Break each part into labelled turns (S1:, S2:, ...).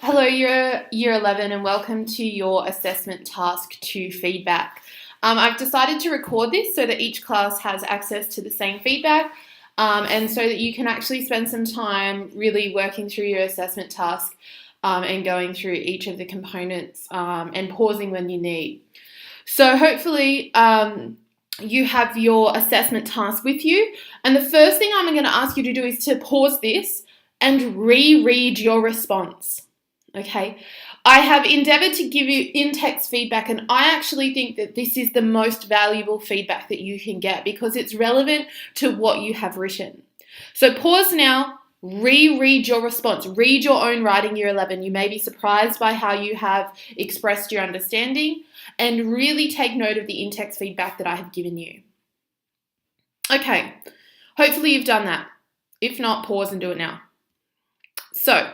S1: Hello, Year 11, and welcome to your assessment task 2 feedback. I've decided to record this so that each class has access to the same feedback and so that you can actually spend some time really working through your assessment task and going through each of the components and pausing when you need. So hopefully you have your assessment task with you, and the first thing I'm going to ask you to do is to pause this and reread your response. Okay, I have endeavoured to give you in-text feedback, and I actually think that this is the most valuable feedback that you can get because it's relevant to what you have written. So pause now, reread your response, read your own writing Year 11. You may be surprised by how you have expressed your understanding, and really take note of the in-text feedback that I have given you. Okay, hopefully you've done that. If not, pause and do it now. So,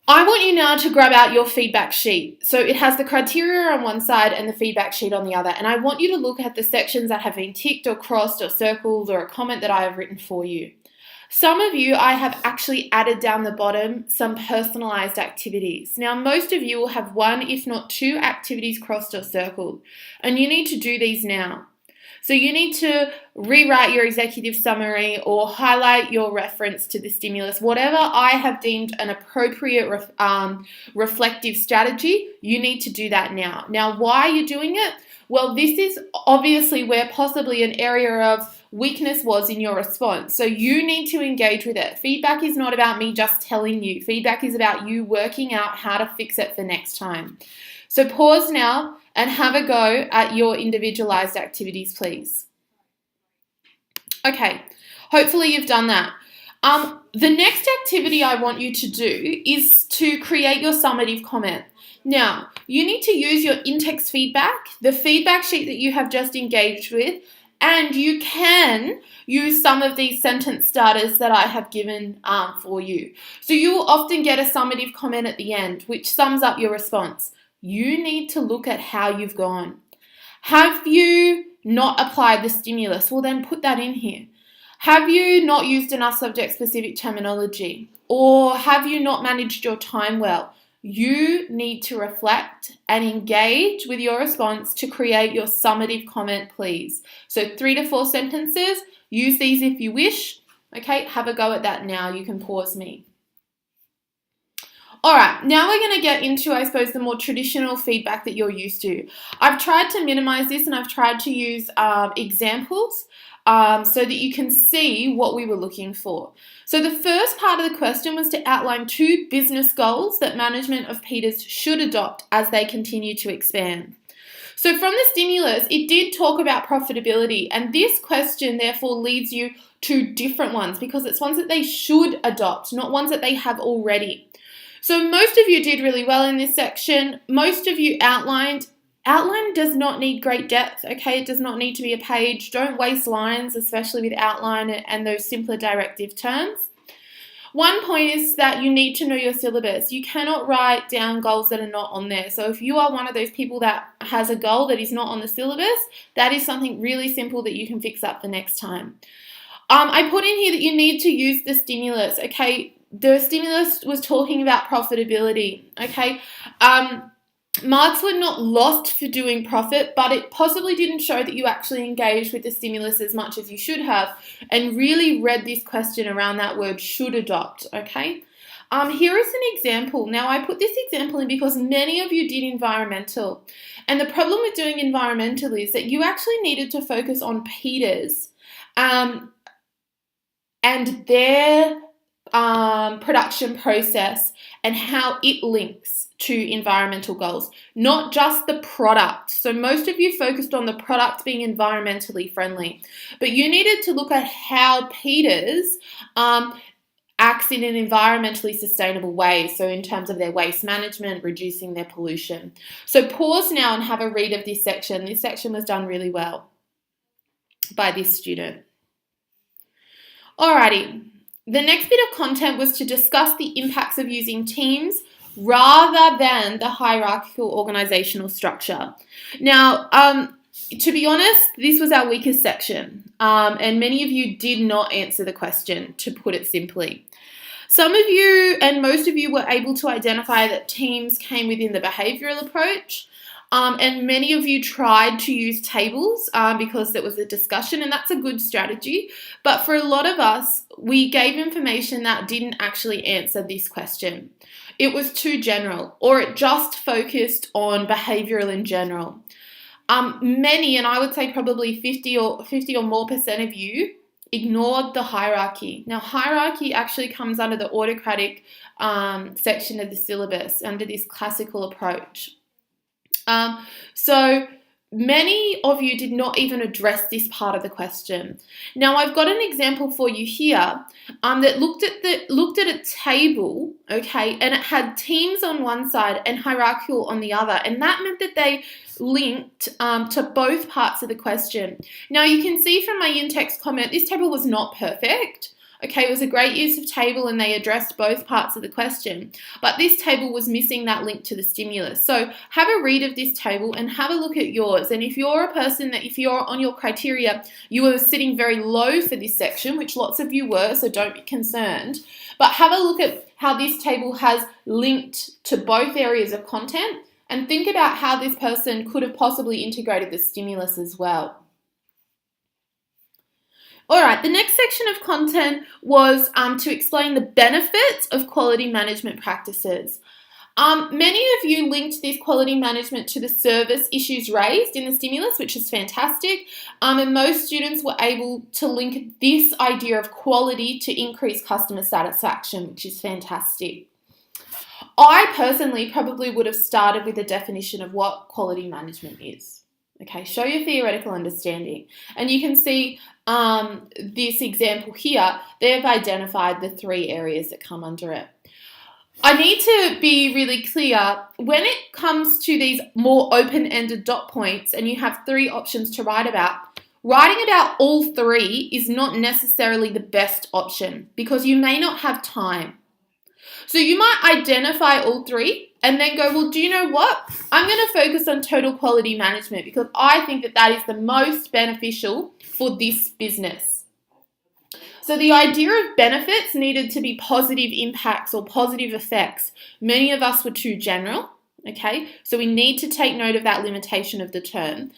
S1: I want you now to grab out your feedback sheet. So it has the criteria on one side and the feedback sheet on the other. And I want you to look at the sections that have been ticked or crossed or circled or a comment that I have written for you. Some of you, I have actually added down the bottom some personalized activities. Now, most of you will have one, if not two, activities crossed or circled. And you need to do these now. So you need to rewrite your executive summary or highlight your reference to the stimulus. Whatever I have deemed an appropriate reflective strategy, you need to do that now. Now, why are you doing it? Well, this is obviously where possibly an area of weakness was in your response. So you need to engage with it. Feedback is not about me just telling you. Feedback is about you working out how to fix it for next time. So pause now and have a go at your individualized activities, please. Okay, hopefully you've done that. The next activity I want you to do is to create your summative comment. Now, you need to use your in-text feedback, the feedback sheet that you have just engaged with, and you can use some of these sentence starters that I have given for you. So you will often get a summative comment at the end, which sums up your response. You need to look at how you've gone. Have you not applied the stimulus? Well, then put that in here. Have you not used enough subject-specific terminology? Or have you not managed your time well? You need to reflect and engage with your response to create your summative comment, please. So 3 to 4 sentences. Use these if you wish. Okay, have a go at that now. You can pause me. All right, now we're going to get into, I suppose, the more traditional feedback that you're used to. I've tried to minimize this and I've tried to use examples so that you can see what we were looking for. So the first part of the question was to outline 2 business goals that management of Peters should adopt as they continue to expand. So from the stimulus, it did talk about profitability, and this question therefore leads you to different ones because it's ones that they should adopt, not ones that they have already. So most of you did really well in this section. Most of you outlined. Outline does not need great depth, okay? It does not need to be a page. Don't waste lines, especially with outline and those simpler directive terms. One point is that you need to know your syllabus. You cannot write down goals that are not on there. So if you are one of those people that has a goal that is not on the syllabus, that is something really simple that you can fix up the next time. I put in here that you need to use the stimulus, okay? The stimulus was talking about profitability, okay? Marks were not lost for doing profit, but it possibly didn't show that you actually engaged with the stimulus as much as you should have and really read this question around that word should adopt, okay? Here is an example. Now, I put this example in because many of you did environmental. And the problem with doing environmental is that you actually needed to focus on Peters and their production process and how it links to environmental goals, not just the product. So most of you focused on the product being environmentally friendly, but you needed to look at how Peters acts in an environmentally sustainable way. So in terms of their waste management, reducing their pollution. So pause now and have a read of this section. This section was done really well by this student. Alrighty. The next bit of content was to discuss the impacts of using teams rather than the hierarchical organizational structure. Now, to be honest, this was our weakest section, and many of you did not answer the question, to put it simply. Some of you and most of you were able to identify that teams came within the behavioural approach. And many of you tried to use tables because there was a discussion, and that's a good strategy. But for a lot of us, we gave information that didn't actually answer this question. It was too general, or it just focused on behavioural in general. Many, and I would say probably 50 or more percent of you, ignored the hierarchy. Now, hierarchy actually comes under the autocratic section of the syllabus, under this classical approach. So many of you did not even address this part of the question. Now, I've got an example for you here that looked at a table, okay, and it had teams on one side and hierarchical on the other, and that meant that they linked to both parts of the question. Now, you can see from my in-text comment, this table was not perfect. Okay, it was a great use of table and they addressed both parts of the question, but this table was missing that link to the stimulus. So have a read of this table and have a look at yours. And if you're a person that, if you're on your criteria, you were sitting very low for this section, which lots of you were, so don't be concerned, but have a look at how this table has linked to both areas of content and think about how this person could have possibly integrated the stimulus as well. All right, the next section of content was to explain the benefits of quality management practices. Many of you linked this quality management to the service issues raised in the stimulus, which is fantastic. And most students were able to link this idea of quality to increase customer satisfaction, which is fantastic. I personally probably would have started with a definition of what quality management is. Okay, show your theoretical understanding. And you can see this example here, they've identified the 3 areas that come under it. I need to be really clear, when it comes to these more open-ended dot points and you have 3 options to write about, writing about all 3 is not necessarily the best option because you may not have time. So you might identify all 3 and then go, well, do you know what? I'm going to focus on total quality management because I think that is the most beneficial for this business. So the idea of benefits needed to be positive impacts or positive effects. Many of us were too general, okay? So we need to take note of that limitation of the term.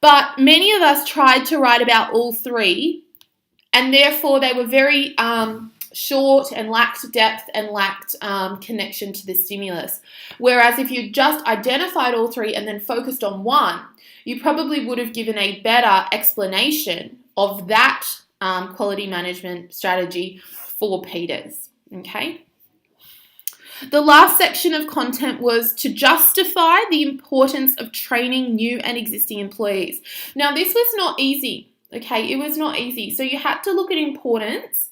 S1: But many of us tried to write about all 3 and therefore they were very short and lacked depth and lacked connection to the stimulus. Whereas if you just identified all 3 and then focused on one, you probably would have given a better explanation of that quality management strategy for Peters. Okay. The last section of content was to justify the importance of training new and existing employees. Now, this was not easy. Okay, it was not easy. So you had to look at importance.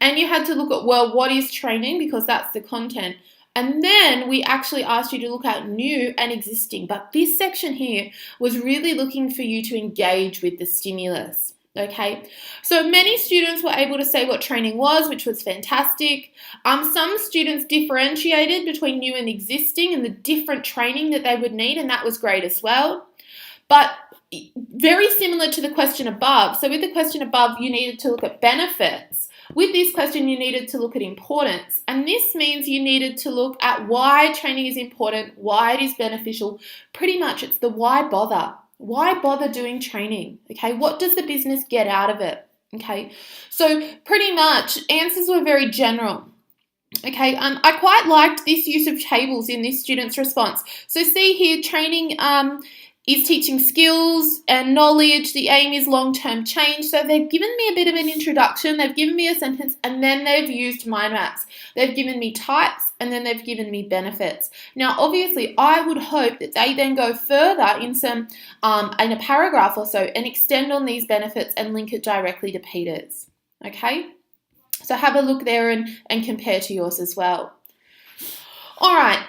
S1: And you had to look at, well, what is training? Because that's the content. And then we actually asked you to look at new and existing. But this section here was really looking for you to engage with the stimulus. Okay, so many students were able to say what training was, which was fantastic. Some students differentiated between new and existing and the different training that they would need, and that was great as well. But very similar to the question above. So with the question above, you needed to look at benefits. With this question, you needed to look at importance. And this means you needed to look at why training is important, why it is beneficial. Pretty much it's the why bother. Why bother doing training? Okay, what does the business get out of it? Okay, so pretty much answers were very general. Okay, I quite liked this use of tables in this student's response. So see here, training is teaching skills and knowledge. The aim is long-term change. So they've given me a bit of an introduction. They've given me a sentence and then they've used mind maps. They've given me types and then they've given me benefits. Now, obviously, I would hope that they then go further in in a paragraph or so and extend on these benefits and link it directly to Peters. Okay? So have a look there and compare to yours as well. All right,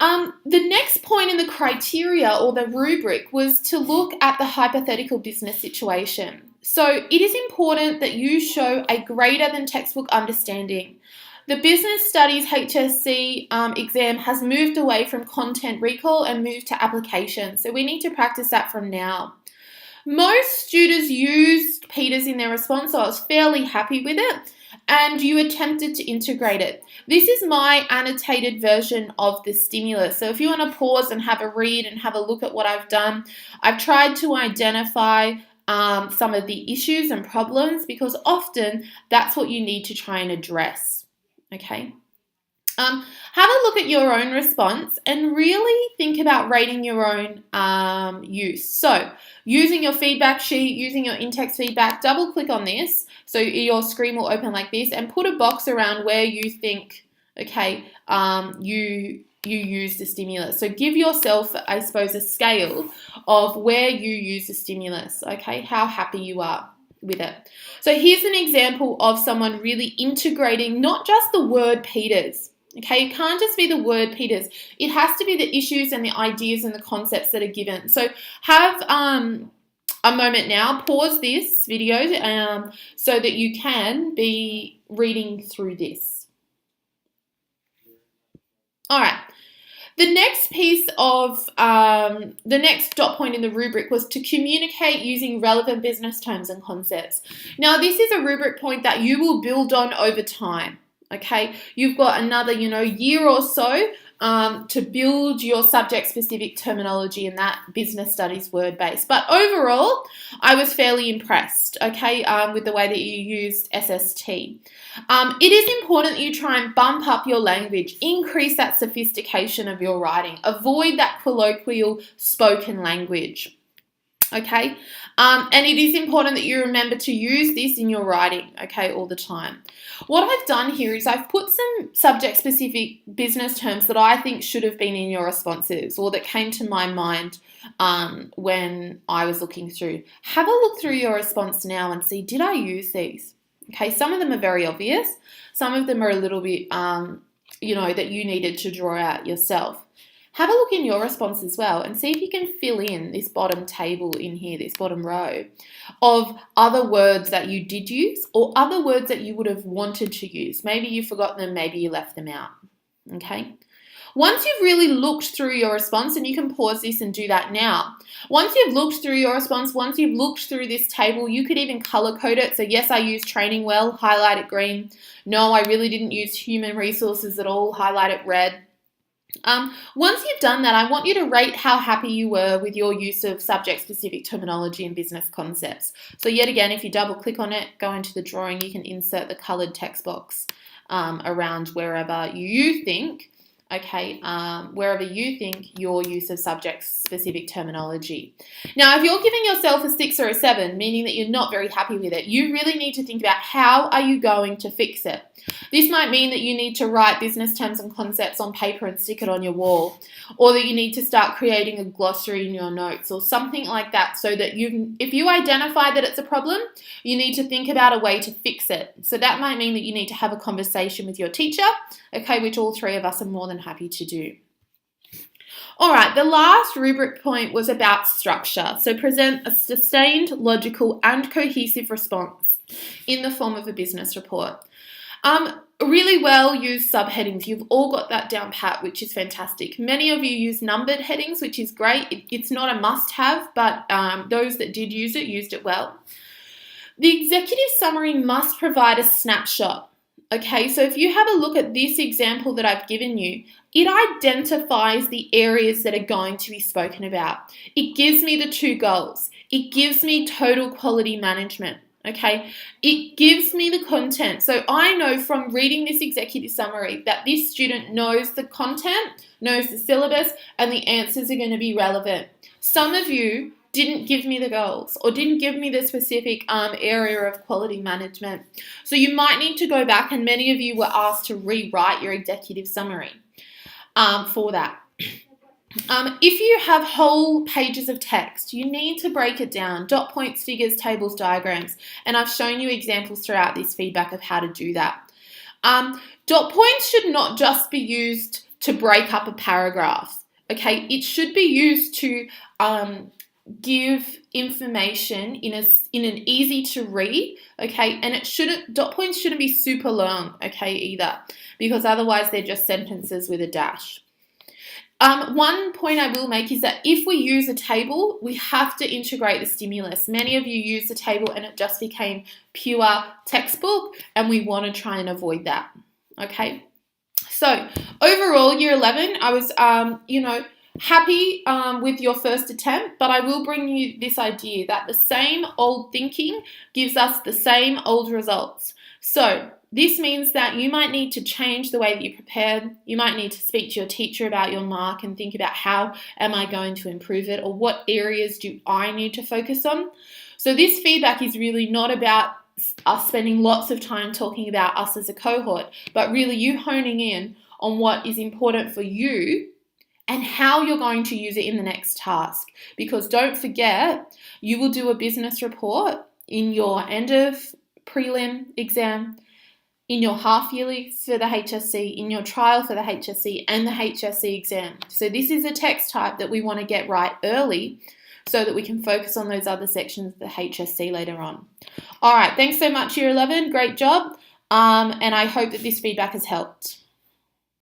S1: the next point in the criteria or the rubric was to look at the hypothetical business situation. So it is important that you show a greater than textbook understanding. The Business Studies HSC exam has moved away from content recall and moved to application. So we need to practice that from now. Most students used Peters in their response, so I was fairly happy with it. and you attempted to integrate it. This is my annotated version of the stimulus. So if you want to pause and have a read and have a look at what I've done, I've tried to identify some of the issues and problems, because often that's what you need to try and address. Okay. Have a look at your own response and really think about rating your own use. So using your feedback sheet, using your in-text feedback, double click on this so your screen will open like this, and put a box around where you think, okay, you use the stimulus. So give yourself, I suppose, a scale of where you use the stimulus, okay, how happy you are with it. So here's an example of someone really integrating not just the word Peters. Okay, it can't just be the word Peters. It has to be the issues and the ideas and the concepts that are given. So have a moment now, pause this video so that you can be reading through this. All right. The next piece of, the next dot point in the rubric was to communicate using relevant business terms and concepts. Now, this is a rubric point that you will build on over time. Okay, you've got another, year or so to build your subject-specific terminology in that business studies word base. But overall, I was fairly impressed, okay, with the way that you used SST. It is important that you try and bump up your language, increase that sophistication of your writing, avoid that colloquial spoken language. Okay, and it is important that you remember to use this in your writing, okay, all the time. What I've done here is I've put some subject-specific business terms that I think should have been in your responses, or that came to my mind when I was looking through. Have a look through your response now and see, did I use these? Okay, some of them are very obvious. Some of them are a little bit, that you needed to draw out yourself. Have a look in your response as well and see if you can fill in this bottom table in here, this bottom row, of other words that you did use or other words that you would have wanted to use. Maybe you forgot them, maybe you left them out, okay? Once you've really looked through your response, and you can pause this and do that now. Once you've looked through your response, once you've looked through this table, you could even color code it. So yes, I used training well, highlight it green. No, I really didn't use human resources at all, highlight it red. Once you've done that, I want you to rate how happy you were with your use of subject-specific terminology and business concepts. So yet again, if you double click on it, go into the drawing, you can insert the coloured text box around wherever you think, wherever you think your use of subject-specific terminology. Now, if you're giving yourself a 6 or a 7, meaning that you're not very happy with it, you really need to think about how are you going to fix it. This might mean that you need to write business terms and concepts on paper and stick it on your wall, or that you need to start creating a glossary in your notes or something like that, so that if you identify that it's a problem, you need to think about a way to fix it. So that might mean that you need to have a conversation with your teacher, okay, which all three of us are more than happy to do. All right, the last rubric point was about structure. So present a sustained, logical, and cohesive response in the form of a business report. Really well used subheadings. You've all got that down pat, which is fantastic. Many of you use numbered headings, which is great. It's not a must-have, but those that did use it used it well. The executive summary must provide a snapshot. Okay, so if you have a look at this example that I've given you, it identifies the areas that are going to be spoken about. It gives me the 2 goals. It gives me total quality management. Okay, it gives me the content. So I know from reading this executive summary that this student knows the content, knows the syllabus, and the answers are going to be relevant. Some of you didn't give me the goals or didn't give me the specific area of quality management. So you might need to go back, and many of you were asked to rewrite your executive summary for that. If you have whole pages of text, you need to break it down, dot points, figures, tables, diagrams, and I've shown you examples throughout this feedback of how to do that. Dot points should not just be used to break up a paragraph, okay? It should be used to give information in an easy to read, okay? And dot points shouldn't be super long, okay, either, because otherwise they're just sentences with a dash. One point I will make is that if we use a table, we have to integrate the stimulus. Many of you used the table and it just became pure textbook, and we want to try and avoid that. Okay. So overall, year 11, I was, happy with your first attempt, but I will bring you this idea that the same old thinking gives us the same old results. So this means that you might need to change the way that you prepared. You might need to speak to your teacher about your mark and think about how am I going to improve it, or what areas do I need to focus on. So this feedback is really not about us spending lots of time talking about us as a cohort, but really you honing in on what is important for you and how you're going to use it in the next task. Because don't forget, you will do a business report in your end of prelim exam, in your half yearly for the HSC, in your trial for the HSC, and the HSC exam. So this is a text type that we want to get right early so that we can focus on those other sections of the HSC later on. All right, thanks so much, Year 11. Great job. And I hope that this feedback has helped.